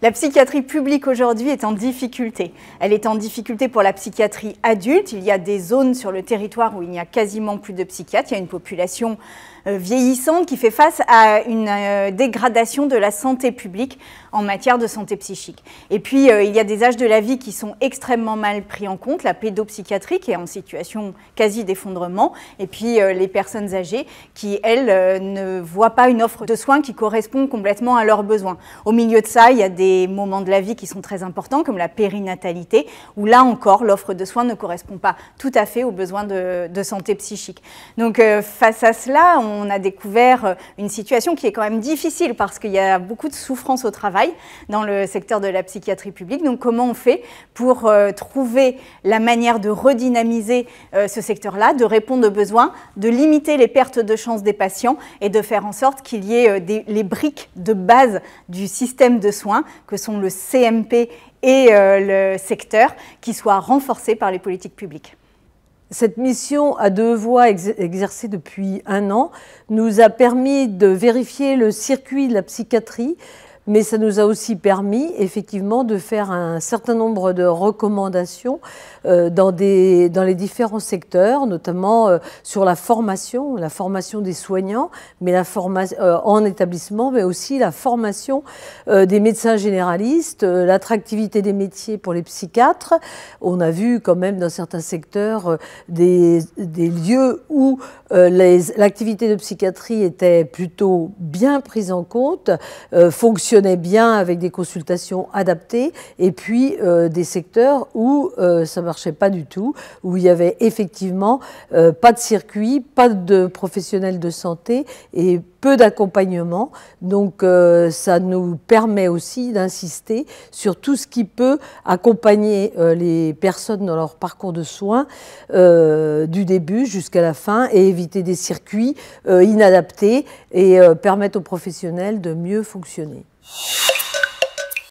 La psychiatrie publique aujourd'hui est en difficulté. Elle est en difficulté pour la psychiatrie adulte. Il y a des zones sur le territoire où il n'y a quasiment plus de psychiatres. Il y a une population vieillissante qui fait face à une dégradation de la santé publique en matière de santé psychique. Et puis, il y a des âges de la vie qui sont extrêmement mal pris en compte. La pédopsychiatrie qui est en situation quasi d'effondrement. Et puis, les personnes âgées qui, elles, ne voient pas une offre de soins qui correspond complètement à leurs besoins. Au milieu de ça, il y a des moments de la vie qui sont très importants, comme la périnatalité, où là encore, l'offre de soins ne correspond pas tout à fait aux besoins de santé psychique. Donc, face à cela, on a découvert une situation qui est quand même difficile parce qu'il y a beaucoup de souffrance au travail dans le secteur de la psychiatrie publique. Donc, comment on fait pour trouver la manière de redynamiser ce secteur-là, de répondre aux besoins, de limiter les pertes de chance des patients et de faire en sorte qu'il y ait les briques de base du système de soins, que sont le CMP et le secteur, qui soient renforcés par les politiques publiques. Cette mission à deux voies exercée depuis 1 an nous a permis de vérifier le circuit de la psychiatrie, mais ça nous a aussi permis effectivement de faire un certain nombre de recommandations dans les différents secteurs, notamment sur la formation des soignants, mais en établissement, mais aussi la formation des médecins généralistes, l'attractivité des métiers pour les psychiatres. On a vu quand même dans certains secteurs des lieux où l'activité de psychiatrie était plutôt bien prise en compte, fonctionnait bien avec des consultations adaptées, et puis des secteurs où ça ne marchait pas du tout, où il y avait effectivement pas de circuit, pas de professionnels de santé et peu d'accompagnement. Donc ça nous permet aussi d'insister sur tout ce qui peut accompagner les personnes dans leur parcours de soins du début jusqu'à la fin et éviter des circuits inadaptés et permettre aux professionnels de mieux fonctionner.